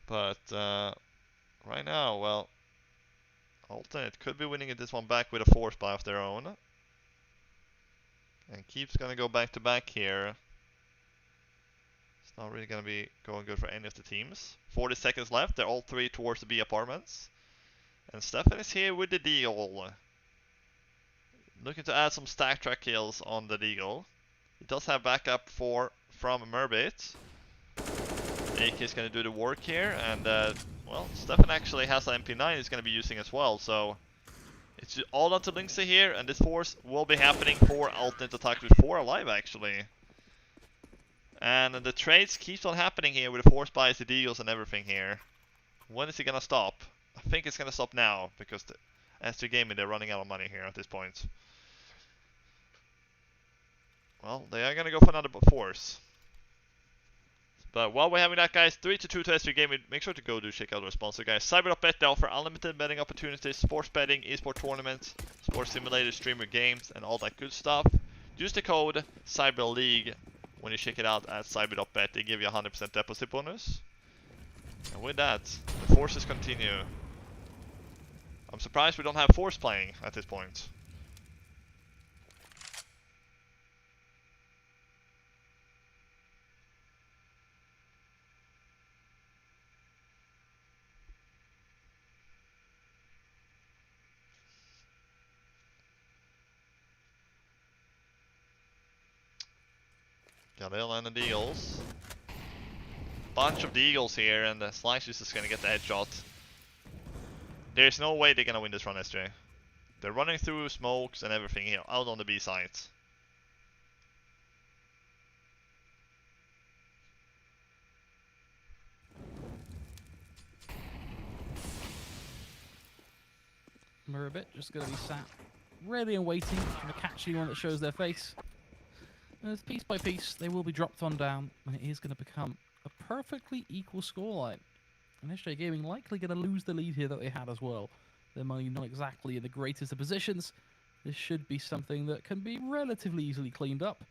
But right now, well, Alternate could be winning this one back with a force buy of their own. And Keep's gonna go back to back here. It's not really gonna be going good for any of the teams. 40 seconds left, they're all three towards the B apartments. And Stefan is here with the deagle. Looking to add some stack track kills on the deagle. He does have backup from Merbit. AK is going to do the work here, and well, Stefan actually has an MP9 he's going to be using as well, so it's all onto Linksy here, and this force will be happening for Alternate Attack with 4 alive actually. And the trades keeps on happening here with the force buys, the deals and everything here. When is he going to stop? I think it's going to stop now, because the S2 Gaming, they're running out of money here at this point. Well, they are going to go for another force. But while we're having that, guys, 3-2 to S3 Gaming, make sure to go do check out our sponsor, guys. CyberDot.bet, they offer unlimited betting opportunities, sports betting, esports tournaments, sports simulator, streamer games, and all that good stuff. Use the code CyberLeague when you check it out at CyberDot.bet. They give you a 100% deposit bonus. And with that, the forces continue. I'm surprised we don't have force playing at this point. Galil and the Deagles. Bunch of Deagles here, and the Slice is just gonna get the headshot. There's no way they're gonna win this run, SJ. They're running through smokes and everything here, out on the B site. Murabit just going to be sat ready and waiting for the catch anyone that shows their face. As piece by piece, they will be dropped on down, and it is going to become a perfectly equal scoreline. And SJ Gaming likely going to lose the lead here that they had as well. Their money not exactly in the greatest of positions. This should be something that can be relatively easily cleaned up.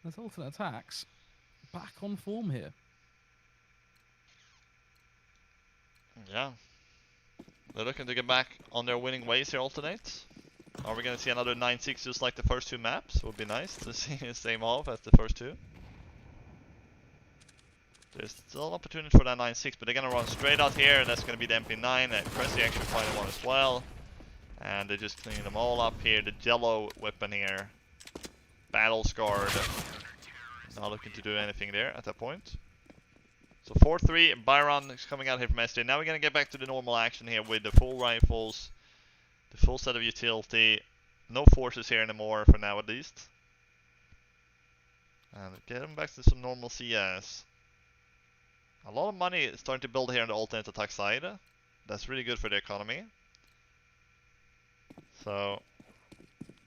As Alternate Attacks back on form here. Yeah. They're looking to get back on their winning ways here, Alternate. Are we going to see another 9-6 just like the first two maps? Would be nice to see the same off as the first two. There's still an opportunity for that 9-6, but they're going to run straight out here, and that's going to be the MP9, and Cressy actually finding one as well. And they're just cleaning them all up here. The yellow weapon here. Battle scarred. Not looking to do anything there at that point. So 4-3, Byron is coming out here from SD. Now we're going to get back to the normal action here with the full rifles. The full set of utility. No forces here anymore, for now at least. And get them back to some normal CS. A lot of money is starting to build here on the alternate attack side. That's really good for the economy. So,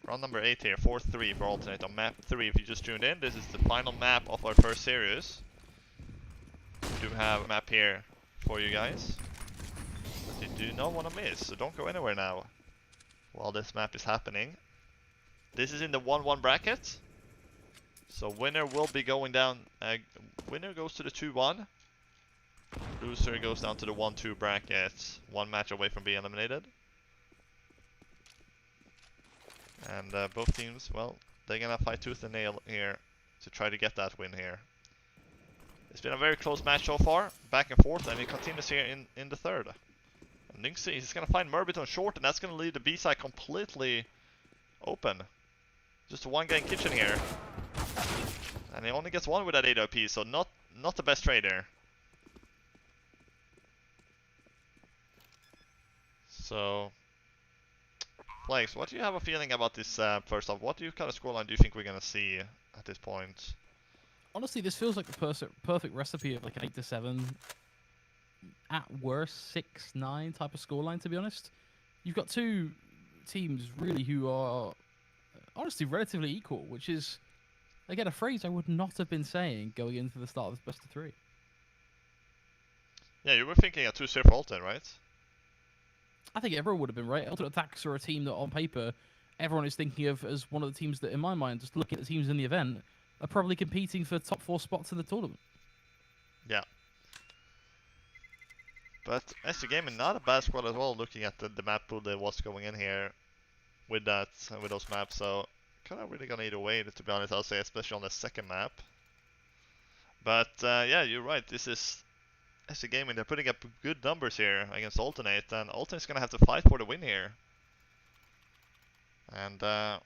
round number 8 here, 4-3 for alternate on map 3. If you just tuned in, this is the final map of our first series. We do have a map here for you guys that you do not want to miss, so don't go anywhere now while this map is happening. This is in the 1-1 bracket, so winner will be going down, winner goes to the 2-1, loser goes down to the 1-2 bracket, one match away from being eliminated. And both teams, well, they're gonna fight tooth and nail here to try to get that win here. It's been a very close match so far, back and forth, and it continues here in the third. And Linksy is going to find Merbit on short, and that's going to leave the B side completely open. Just a one guy in kitchen here. And he only gets one with that AWP, so not the best trade there. So, Flakes, what do you have a feeling about this first off? What kind of scoreline do you think we're going to see at this point? Honestly, this feels like the perfect recipe of like an 8-7, at worst 6-9 type of scoreline. To be honest, you've got two teams really who are honestly relatively equal, which is again a phrase I would not have been saying going into the start of this best of 3. Yeah, you were thinking a 2-0 for Alternate, right? I think everyone would have been right. Alternate Attacks are a team that on paper everyone is thinking of as one of the teams that, in my mind, just looking at the teams in the event, are probably competing for top 4 spots in the tournament. Yeah. But SG Gaming, not a bad squad as well, looking at the map pool that was going in here with that, with those maps. So kind of really gonna either way, to be honest, I'll say, especially on the second map. But yeah, you're right. This is SG Gaming. They're putting up good numbers here against Alternate, and Alternate's gonna have to fight for the win here. And I'm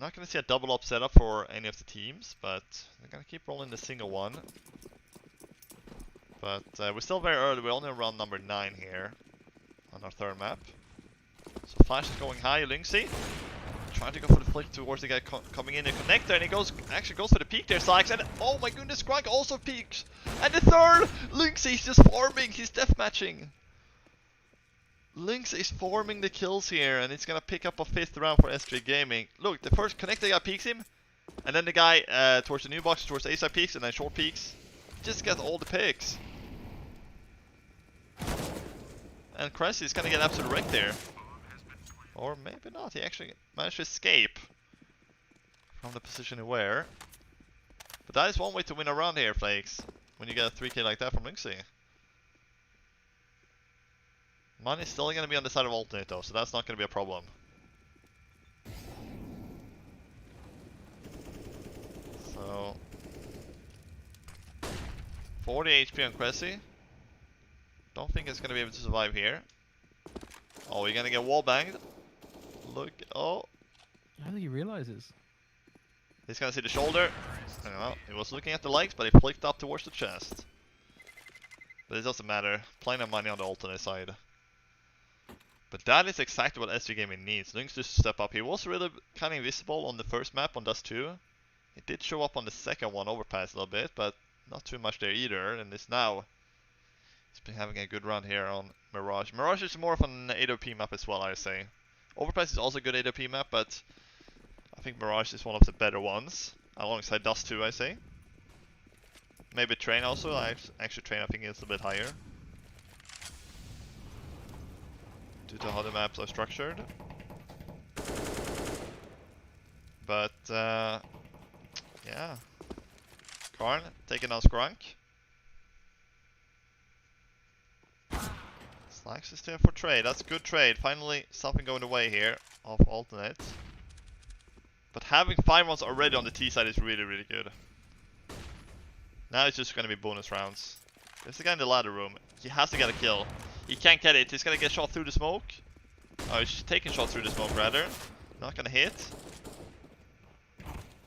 not gonna see a double up setup for any of the teams, but they're gonna keep rolling the single one. But we're still very early. We're only around number 9 here on our third map. So Flash is going high. Lynxy trying to go for the flick towards the guy coming in the connector, and he actually goes for the peek there, Sykes, and oh my goodness, Grunk also peeks! And the third! Lynxy's just farming, he's deathmatching! Lynxy is farming the kills here, and it's gonna pick up a 5th round for SG Gaming. Look, the first connector guy peeks him, and then the guy towards the new box, towards the A side peeks, and then short peeks. Just gets all the picks. And Cressy is gonna get absolute wrecked there. Or maybe not, he actually managed to escape from the position he were. But that is one way to win a round here, Flakes, when you get a 3k like that from Lynxy. Money's still going to be on the side of Alternate though, so that's not going to be a problem. So 40 HP on Cressy. Don't think it's going to be able to survive here. Oh, you're going to get wall banged. Look, oh. I don't think he realizes. He's gonna see the shoulder. I don't know, he was looking at the legs, but he flicked up towards the chest. But it doesn't matter. Plenty of money on the alternate side. But that is exactly what SG Gaming needs. Lynx just step up. He was really kind of invisible on the first map on Dust 2. He did show up on the second one, overpass a little bit, but not too much there either. And this now, he's been having a good run here on Mirage. Mirage is more of an AWP map as well, I would say. Overpass is also a good AWP map, but I think Mirage is one of the better ones, alongside Dust 2, I say. Maybe Train also. Actually Train I think is a bit higher, due to how the maps are structured. But yeah, Karn taking out Skrunk. Slacks is there for trade. That's a good trade. Finally something going away here of Alternate. But having 5 rounds already on the T side is really, really good. Now it's just gonna be bonus rounds. There's the guy in the ladder room. He has to get a kill. He can't get it. He's gonna get shot through the smoke. Oh, he's taking shots through the smoke rather. Not gonna hit.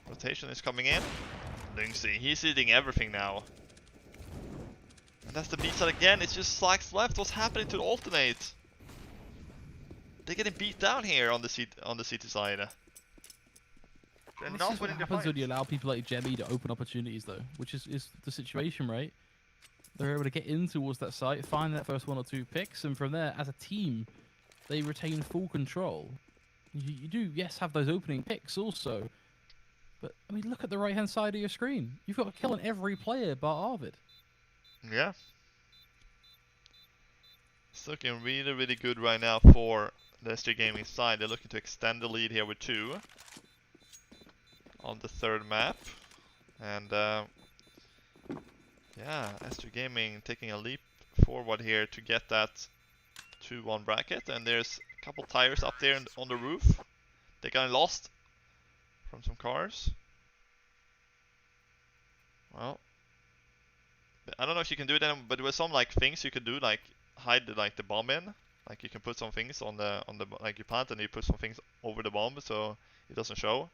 Rotation is coming in. Lynxy, he's hitting everything now. And that's the B side again. It's just Slacks left. What's happening to the Alternate? They're getting beat down here on the CT side. They're This not is what winning the happens when you fights. allow people like Jemmy to open opportunities, though, which is the situation, right? They're able to get in towards that site, find that first 1 or 2 picks, and from there, as a team, they retain full control. You do, yes, have those opening picks also, but I mean, look at the right-hand side of your screen. You've got a kill on every player bar Arvid. Yeah. It's looking really, really good right now for the SG Gaming side. They're looking to extend the lead here with 2 on the third map. And yeah, SG Gaming taking a leap forward here to get that 2-1 bracket. And there's a couple tires up there on the roof. They got lost from some cars. Well, I don't know if you can do it, but there were some like things you could do, like hide the bomb in. Like you can put some things on the like you plant and you put some things over the bomb so it doesn't show.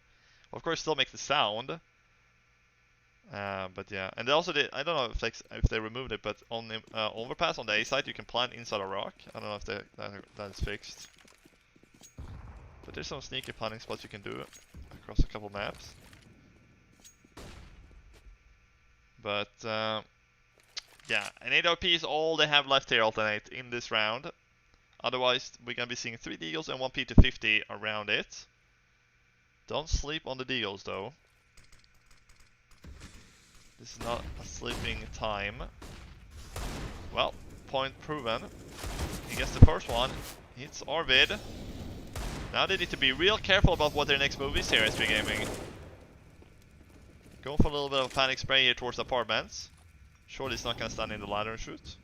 Of course, still makes the sound. But yeah, and they also did. I don't know if they removed it, but on the overpass on the A side, you can plant inside a rock. I don't know if that is fixed. But there's some sneaky planting spots you can do across a couple maps. But yeah, an AWP is all they have left here, Alternate, in this round. Otherwise, we're gonna be seeing 3 Deagles and 1 P250 around it. Don't sleep on the Deagles though. This is not a sleeping time. Well, point proven. He gets the first one. Hits Arvid. Now they need to be real careful about what their next move is here, SG Gaming. Go for a little bit of a panic spray here towards the apartments. Surely he's not gonna stand in the ladder and shoot.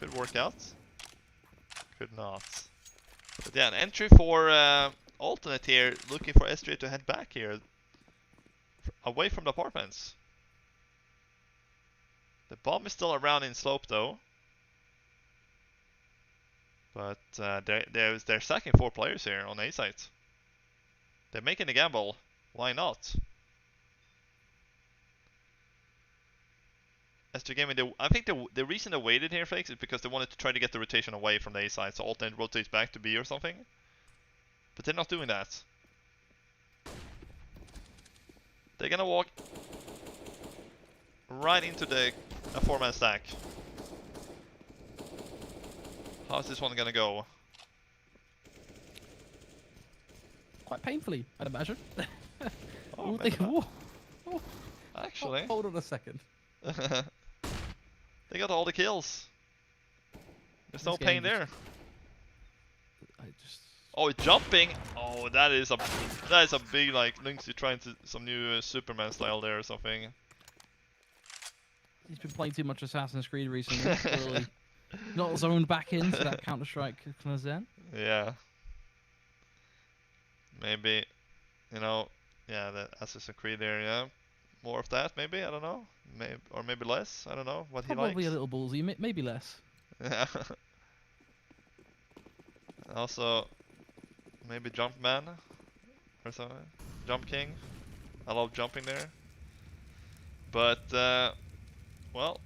Could work out. Could not. But yeah, an entry for Alternate here, looking for S3 to head back here. Away from the apartments. The bomb is still around in slope though. But they're stacking 4 players here on A site. They're making a gamble. Why not? S3 Gaming, I think the reason they waited here, Fakes, is because they wanted to try to get the rotation away from the A side, so Alternate rotates back to B or something. But they're not doing that. They're gonna walk right into the 4-man stack. How's this one gonna go? Quite painfully, I'd imagine. Oh, Oh, actually. hold on a second. They got all the kills. There's no This pain game there. just... Oh, jumping! Oh, that is a big like links to trying to some new Superman style there or something. He's been playing too much Assassin's Creed recently. Clearly not zoned back into that Counter-Strike kind of zen. Yeah. Maybe, you know, yeah, the Assassin's Creed there, yeah. More of that, maybe, I don't know. Or maybe less, I don't know what he likes. Probably a little ballsy, maybe less. Yeah. Also, maybe Jumpman or something. Jump King. I love jumping there. But, well,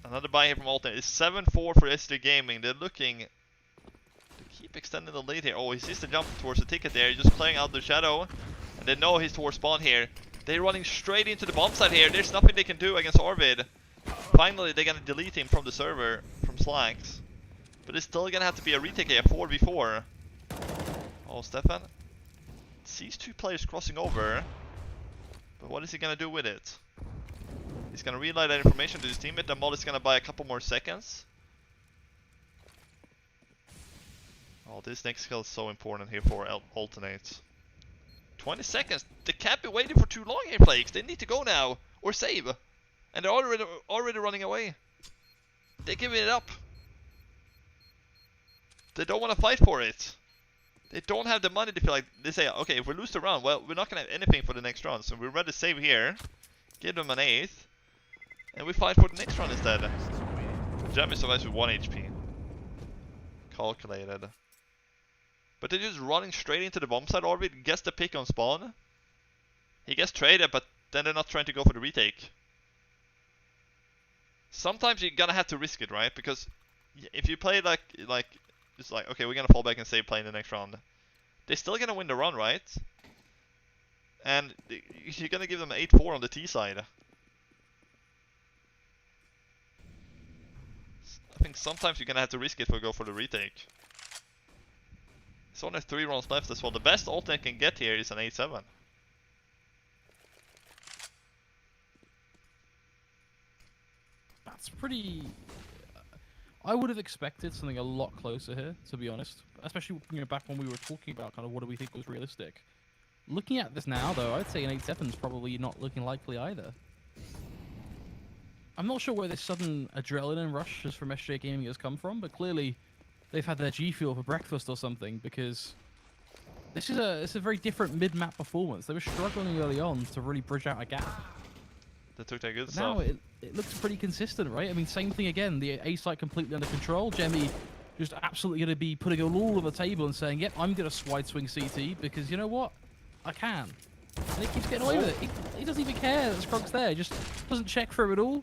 another buy here from Alternate. It's 7-4 for SD Gaming. They're looking to keep extending the lead here. Oh, he sees the jump towards the ticket there. Just playing out the shadow. And they know he's towards spawn here. They're running straight into the bomb site here. There's nothing they can do against Arvid. Finally, they're gonna delete him from the server, from Slacks. But it's still gonna have to be a retake here, 4v4. Oh, Stefan sees 2 players crossing over. But what is he gonna do with it? He's gonna relay that information to his teammate. The mod is gonna buy a couple more seconds. Oh, this next kill is so important here for Alternate. 20 seconds. They can't be waiting for too long here, Flakes. They need to go now or save. And they're already running away. They're giving it up. They don't want to fight for it. They don't have the money to feel like they say, okay, if we lose the round, well, we're not gonna have anything for the next round, so we'd rather save here, give them an 8th, and we fight for the next round instead. Jamie survives with 1 HP. Calculated. But they're just running straight into the bomb site. Arvid gets the pick on spawn. He gets traded, but then they're not trying to go for the retake. Sometimes you're gonna have to risk it, right? Because if you play like it's like, okay, we're gonna fall back and save play in the next round. They're still gonna win the run, right? And you're gonna give them 8-4 on the T side. I think sometimes you're gonna have to risk it for go for the retake. There's only 3 rounds left as well. The best Alternate can get here is an 8-7. That's pretty... I would have expected something a lot closer here, to be honest. Especially back when we were talking about kind of what do we think was realistic. Looking at this now, though, I'd say an 8-7 is probably not looking likely either. I'm not sure where this sudden adrenaline rush from SJ Gaming has come from, but clearly they've had their G Fuel for breakfast or something, because it's a very different mid-map performance. They were struggling early on to really bridge out a gap. They took their good But stuff. now it looks pretty consistent, right? I mean, same thing again. The A site completely under control. Jemmy just absolutely going to be putting it all on the table and saying, yep, I'm going to wide swing CT because you know what? I can. And he keeps getting away with it. He doesn't even care that Skrunk's there. He just doesn't check for it at all.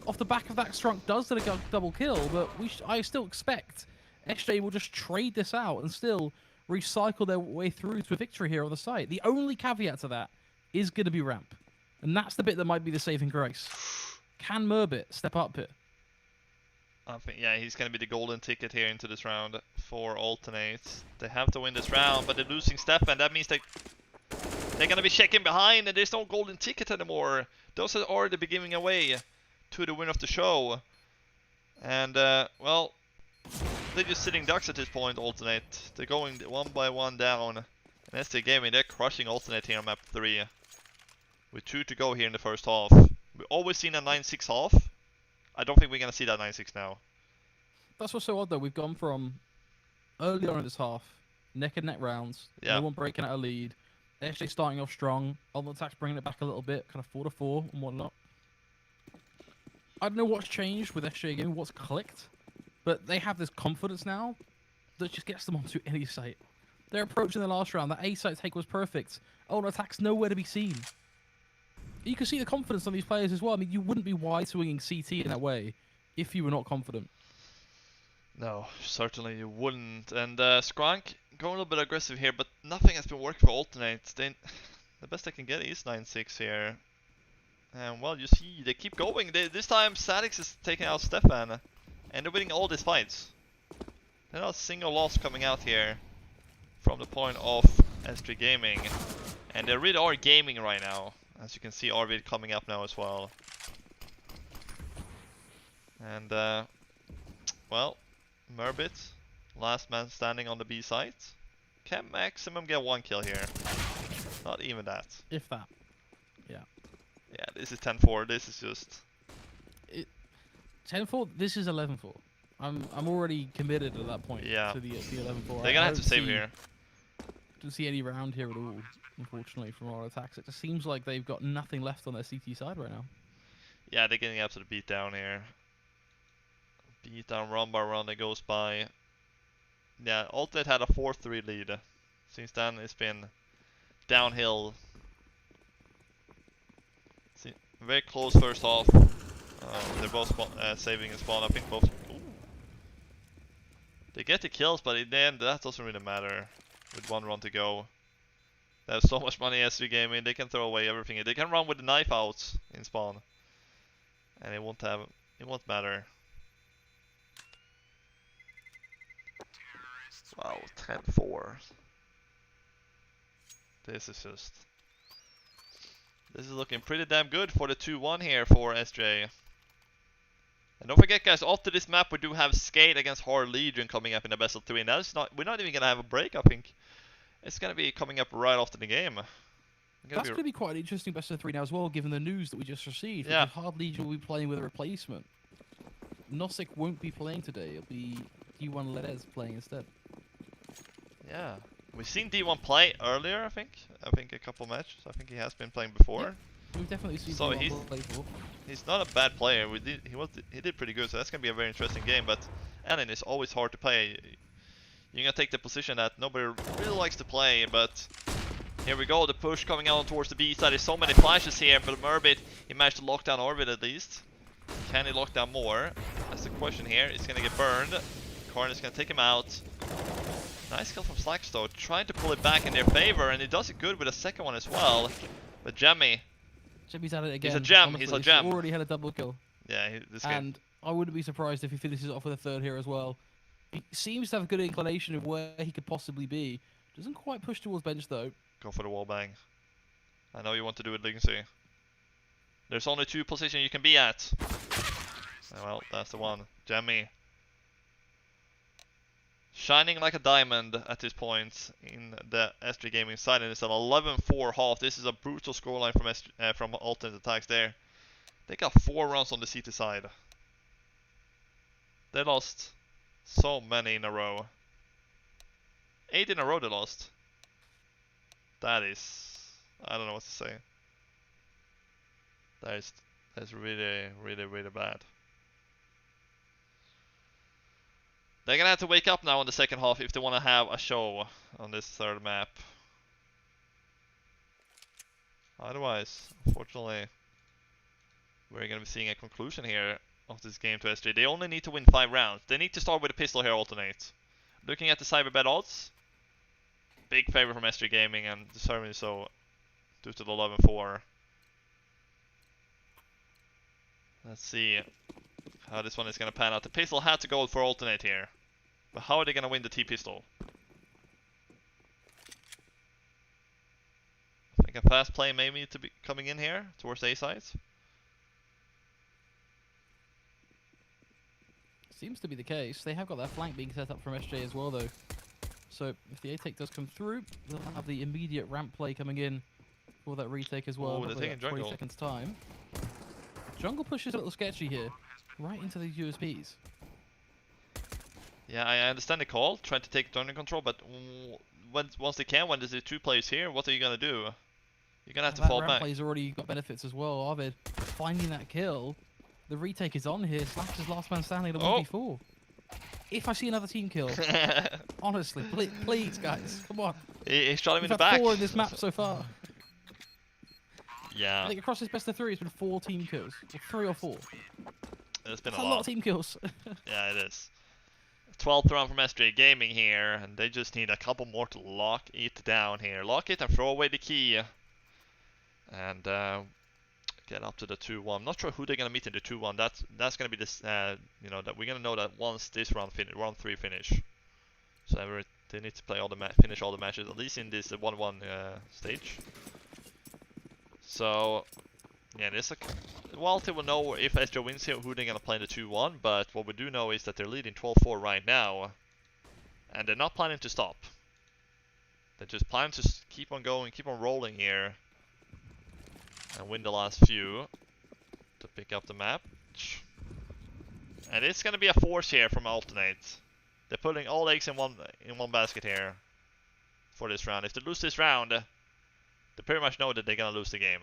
Off the back of that, Skrunk does get a double kill, but I still expect SJ will just trade this out and still recycle their way through to a victory here on the site. The only caveat to that is going to be ramp. And that's the bit that might be the saving grace. Can Murbit step up here? I think, yeah, he's going to be the golden ticket here into this round for Alternate. They have to win this round, but they're losing Stefan. That means they're going to be checking behind, and there's no golden ticket anymore. Those are already giving away to the winner of the show. And, well, they're just sitting ducks at this point, Alternate. They're going 1 by 1 down. And ST Gaming, they're crushing Alternate here on map 3. With 2 to go here in the first half. We've always seen a 9-6 half. I don't think we're going to see that 9-6 now. That's what's so odd though. We've gone from early on in this half, neck and neck rounds, Yeah. no one breaking out a lead. SJ starting off strong, on the attacks bringing it back a little bit, kind of 4-4 and whatnot. I don't know what's changed with SJ Gaming, what's clicked, but they have this confidence now that just gets them onto any site. Their approach in the last round, that A site take was perfect. On attacks nowhere to be seen. You can see the confidence on these players as well. I mean, you wouldn't be wide swinging CT in that way if you were not confident. No, certainly you wouldn't. And Skrank going a little bit aggressive here, but nothing has been working for Alternate. The best they can get is 9-6 here. And well, you see, they keep going. This time, Sadix is taking out Stefan, and they're winning all these fights. There's not a single loss coming out here from the point of S3 Gaming. And they really are gaming right now. As you can see, Arvid coming up now as well. And, well, Murbit, last man standing on the B site. Can maximum get 1 kill here. Not even that. If that. Yeah. Yeah, this is 10-4. This is just... 10-4, this is 11-4. I'm already committed at that point Yeah. to the 11-4. They're gonna have to save here. Don't see any round here at all, unfortunately, from our attacks. It just seems like they've got nothing left on their CT side right now. Yeah, they're getting absolute beat down here. Beat down run by run that goes by. Yeah, Alternate had a 4-3 lead. Since then, it's been downhill. See, very close first half. They're both saving a spawn. I think both. Ooh. They get the kills, but in the end, that doesn't really matter. With 1 run to go, they have so much money as we gaming. They can throw away everything. They can run with the knife out in spawn, and it won't matter. Wow, 10-4. This is looking pretty damn good for the 2-1 here for SJ. And don't forget, guys, after this map we do have Skade against Hard Legion coming up in the best of 3, and we're not even gonna have a break. I think it's gonna be coming up right after the game. That's gonna be quite an interesting best of 3 now as well, given the news that we just received. Yeah. Hard Legion will be playing with a replacement. Nosik won't be playing today. It'll be D1 Ledez playing instead. Yeah, we've seen D1 play earlier. I think a couple matches. I think he has been playing before. Yep. We've definitely seen So D1 play before. he's not a bad player. He did pretty good, so that's gonna be a very interesting game. But Allen is always hard to play. You're gonna take the position that nobody really likes to play. But here we go, the push coming out towards the B side. There's so many flashes here, but Murbit, he managed to lock down Arvid at least. Can he lock down more? That's the question here. He's gonna get burned. Karn is gonna take him out. Nice kill from Slacks though, trying to pull it back in their favor, and he does it good with a second one as well. But Jemmy. Jimmy's at it again. He's a gem, honestly. he's a gem. He's already had a double kill. Yeah, this game. And I wouldn't be surprised if he finishes off with a 3rd here as well. He seems to have a good inclination of where he could possibly be. Doesn't quite push towards bench though. Go for the wall bang. I know you want to do it, Legacy. There's only 2 positions you can be at. Well, that's the one. Jemmy. Shining like a diamond at this point in the S3 Gaming side, and it's an 11-4 half. This is a brutal scoreline from Alternate Attacks there. They got 4 rounds on the CT side. They lost so many in a row. 8 in a row they lost. That is... I don't know what to say. That's really, really, really bad. They're gonna have to wake up now in the second half if they want to have a show on this 3rd map. Otherwise, unfortunately, we're gonna be seeing a conclusion here of this game to SJ. They only need to win 5 rounds. They need to start with a pistol here, Alternate. Looking at the Cyberbet odds, big favor from SJ Gaming, and deservedly so due to the 11-4. Let's see how this one is gonna pan out. The pistol had to go for Alternate here. But how are they gonna win the T-pistol? I think a fast play may need to be coming in here towards A sides. Seems to be the case. They have got that flank being set up from SJ as well though. So if the A-take does come through, they'll have the immediate ramp play coming in for that retake as well. Oh, they're taking 20 jungle. seconds time. Jungle push is a little sketchy here. Right into these USPs. Yeah, I understand the call, trying to take turning control, but once they can, when there's the 2 players here, what are you gonna do? You're gonna have to That fall ramp back. play's already got benefits as well. Arvid finding that kill. The retake is on here. Slash is last man standing at a Oh. 1v4. If I see another team kill, honestly, please, guys, come on. He shot him We've in the had back. 4 in this map so far. I Yeah, think across this best of 3, it's been 4 team kills. Or 3 or 4. it's been That's a a lot lot. of team kills. Yeah, it is. 12th round from SJ Gaming here, and they just need a couple more to lock it down here. Lock it and throw away the key. And get up to the 2-1. Not sure who they're gonna meet in the 2-1. That's gonna be this. You know that we're gonna know that once this round 3 finish. So they need to play finish all the matches at least in this 1-1 stage. So yeah, this Walter will know if SJ wins here who they're gonna play in the 2-1. But what we do know is that they're leading 12-4 right now, and they're not planning to stop. They're just planning to keep on going, keep on rolling here, and win the last few to pick up the map. And it's gonna be a force here from Alternate. They're putting all eggs in one basket here for this round. If they lose this round, they pretty much know that they're gonna lose the game.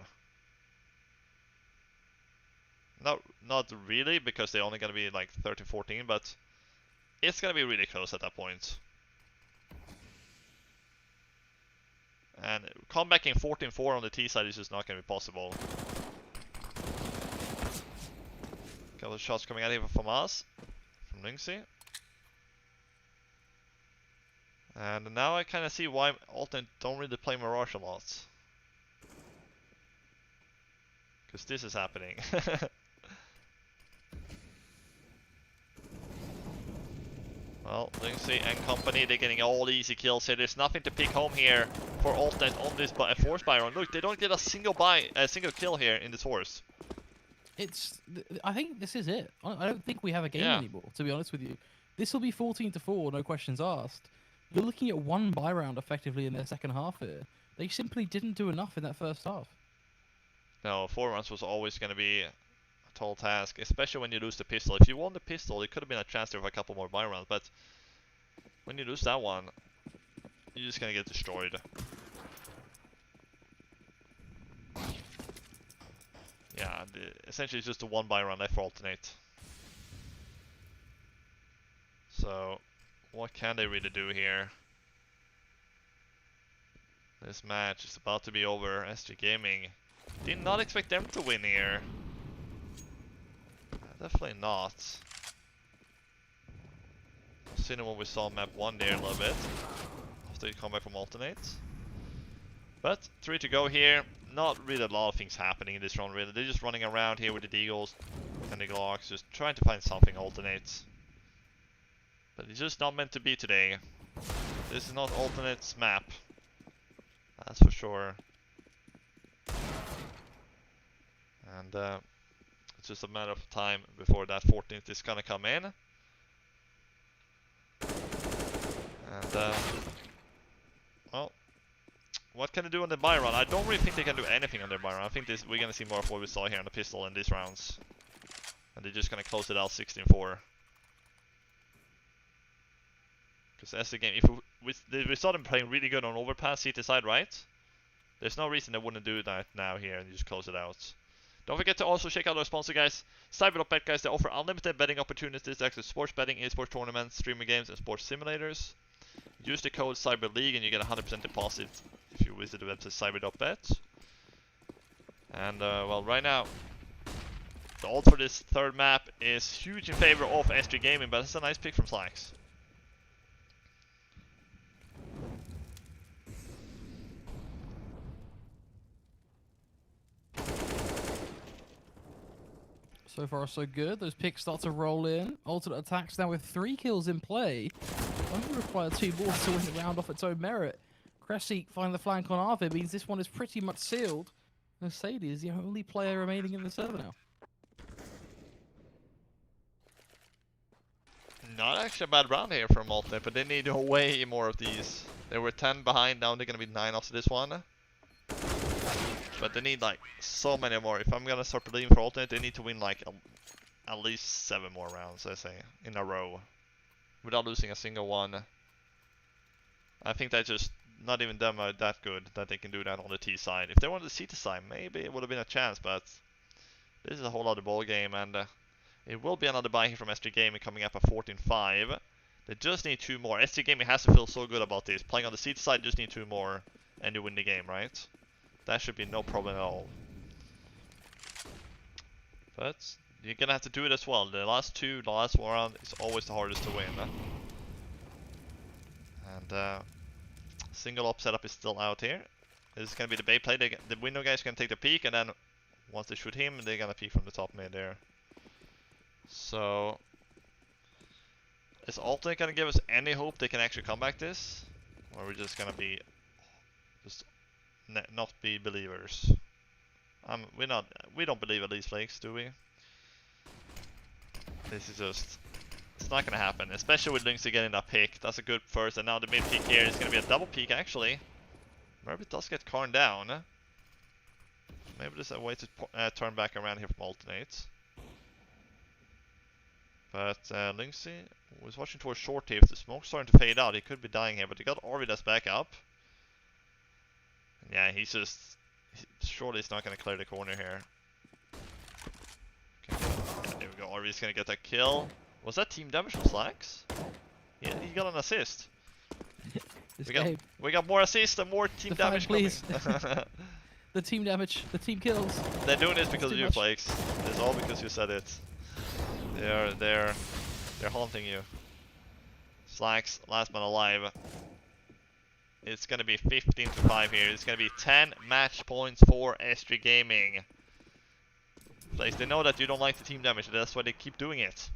Not really, because they're only gonna be like 13-14, but it's gonna be really close at that point. And comebacking 14-4 on the T side is just not gonna be possible. Couple of shots coming out here from us, from Linksy. And now I kind of see why Alternate don't really play Mirage a lot. Because this is happening. Well, Linksy and company, they're getting all easy kills here. There's nothing to pick home here for Alternate on this Force Byron. Look, they don't get a single kill here in this Force. I think this is it. I don't think we have a game anymore, to be honest with you. This will be 14-4, no questions asked. You're looking at 1 buy round effectively in their second half here. They simply didn't do enough in that first half. No, 4 rounds was always going to be a tall task, especially when you lose the pistol. If you won the pistol, it could have been a chance to have a couple more buy rounds, but when you lose that one, you're just going to get destroyed. Yeah, essentially it's just a 1 buy round left for Alternate. So, what can they really do here? This match is about to be over. SG Gaming did not expect them to win here. Definitely not. Seen what we saw on map 1 there a little bit. After you come back from Alternate. But 3 to go here. Not really a lot of things happening in this round really. They're just running around here with the Deagles and the Glocks, just trying to find something Alternate. But it's just not meant to be today. This is not Alternate's map. That's for sure. And it's just a matter of time before that 14th is gonna come in. And well, what can they do on the buy run? I don't really think they can do anything on their buy run. I think we're gonna see more of what we saw here on the pistol in these rounds. And they're just gonna close it out 16-4. Because as the game, if we saw them playing really good on overpass CT side, right? There's no reason they wouldn't do that now here and just close it out. Don't forget to also check out our sponsor, guys. Cyber.bet, guys. They offer unlimited betting opportunities, access to sports betting, esports tournaments, streaming games, and sports simulators. Use the code CyberLeague and you get a 100% deposit if you visit the website cyber.bet. And well, right now, the odds for this third map is huge in favor of SG Gaming, but it's a nice pick from Slacks. So far, so good. Those picks start to roll in. Alternate attacks now with 3 kills in play. Only require 2 more to win the round off its own merit. Cressy finding the flank on Arvid means this one is pretty much sealed. And Skade is the only player remaining in the server now. Not actually a bad round here from Alternate, but they need way more of these. They were 10 behind, now they're gonna be 9 after this one. But they need like so many more. If I'm gonna start believing for Alternate, they need to win like at least 7 more rounds, I say, in a row. without losing a single one. I think that's just not even them are that good that they can do that on the T side. If they wanted the CT side, maybe it would have been a chance, but this is a whole other ball game, and it will be another buy here from SG Gaming coming up at 14-5. They just need 2 more. SG Gaming has to feel so good about this. Playing on the CT side, just need 2 more, and you win the game, right? That should be no problem at all. But you're gonna have to do it as well. The last round is always the hardest to win. And single op setup is still out here. This is gonna be the bait play. The window guys gonna take the peek, and then once they shoot him, they're gonna peek from the top mid there. So is alternate gonna give us any hope they can actually come back this, or are we just gonna be not be believers? We don't believe at these flakes, do we? This is just, it's not gonna happen, especially with Lynx getting that pick. That's a good first, and now the mid peek here is gonna be a double peek actually. Maybe does get Karn down. Maybe there's a way to turn back around here from alternate. But Lynxy was watching towards short here. If the smoke's starting to fade out, he could be dying here, but he got Arvid as backup. Yeah, he's just, surely he's not gonna clear the corner here. Okay. Yeah, there we go. Arvid's gonna get that kill. Was that team damage from Slacks? Yeah, he got an assist. We got more assists and more team damage please. coming. The team damage, the team kills. They're doing this because of you, Flakes. It's all because you said it. They're haunting you. Slacks, last man alive. It's gonna be 15-5 here. It's gonna be 10 match points for SG Gaming. Flakes, they know that you don't like the team damage, that's why they keep doing it.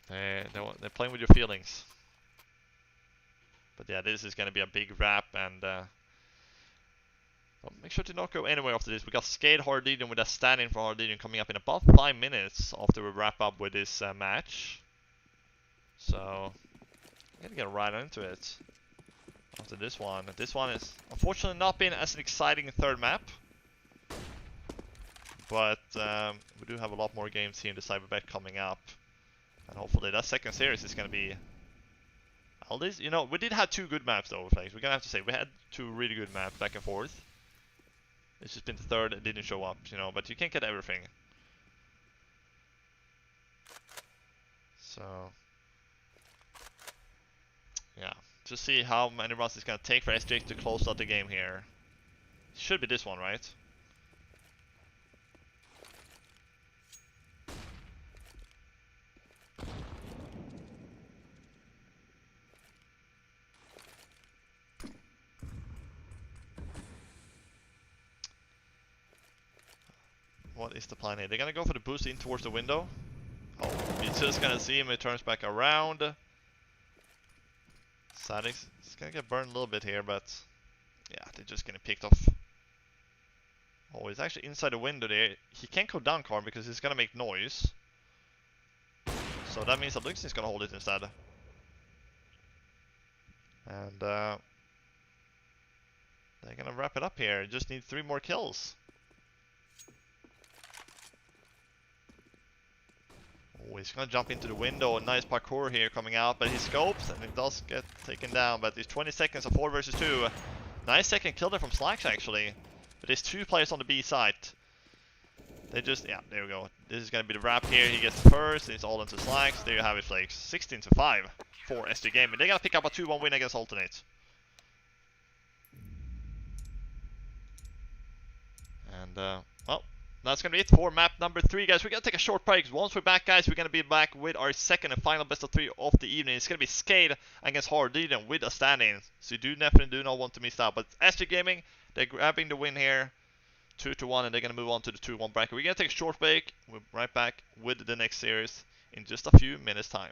They're playing with your feelings. But yeah, this is gonna be a big wrap, and make sure to not go anywhere after this. We got Skade Hardlegion with a stand-in for Hardlegion coming up in about 5 minutes after we wrap up with this match. So, I'm gonna get right into it after this one. This one is unfortunately not been as an exciting third map. But we do have a lot more games here in the Cyberbet coming up. And hopefully that second series is gonna be, at least, you know, we did have 2 good maps though, Flakes. We're gonna have to say, we had 2 really good maps back and forth. It's just been the third that didn't show up, you know, but you can't get everything. So, yeah, just see how many rounds it's gonna take for SJ to close out the game here. Should be this one, right? What is the plan here? They're gonna go for the boost in towards the window. Oh, he's just gonna see him, he turns back around. Sadix is gonna get burned a little bit here, but yeah, they're just getting picked off. Oh, he's actually inside the window there. He can't go down, Karn, because he's gonna make noise. So that means that Lynx is gonna hold it instead. And they're gonna wrap it up here. Just need 3 more kills. Oh, he's gonna jump into the window. Nice parkour here coming out, but he scopes and it does get taken down. But there's 20 seconds of 4 versus 2. Nice second kill there from Slacks actually. But there's 2 players on the B side. They just, yeah, there we go. This is gonna be the wrap here. He gets the first, it's all into Slacks. There you have it, Flakes. 16-5 for SG Gaming. They're gonna pick up a 2-1 win against Alternate. And, well, that's going to be it for map number 3, guys. We're going to take a short break. Once we're back, guys, we're going to be back with our second and final best of 3 of the evening. It's going to be Skade against Hardlegion with a stand-in. So you definitely do not want to miss out. But SG Gaming, they're grabbing the win here. 2-1, and they're going to move on to the 2-1 bracket. We're going to take a short break. We'll be right back with the next series in just a few minutes' time.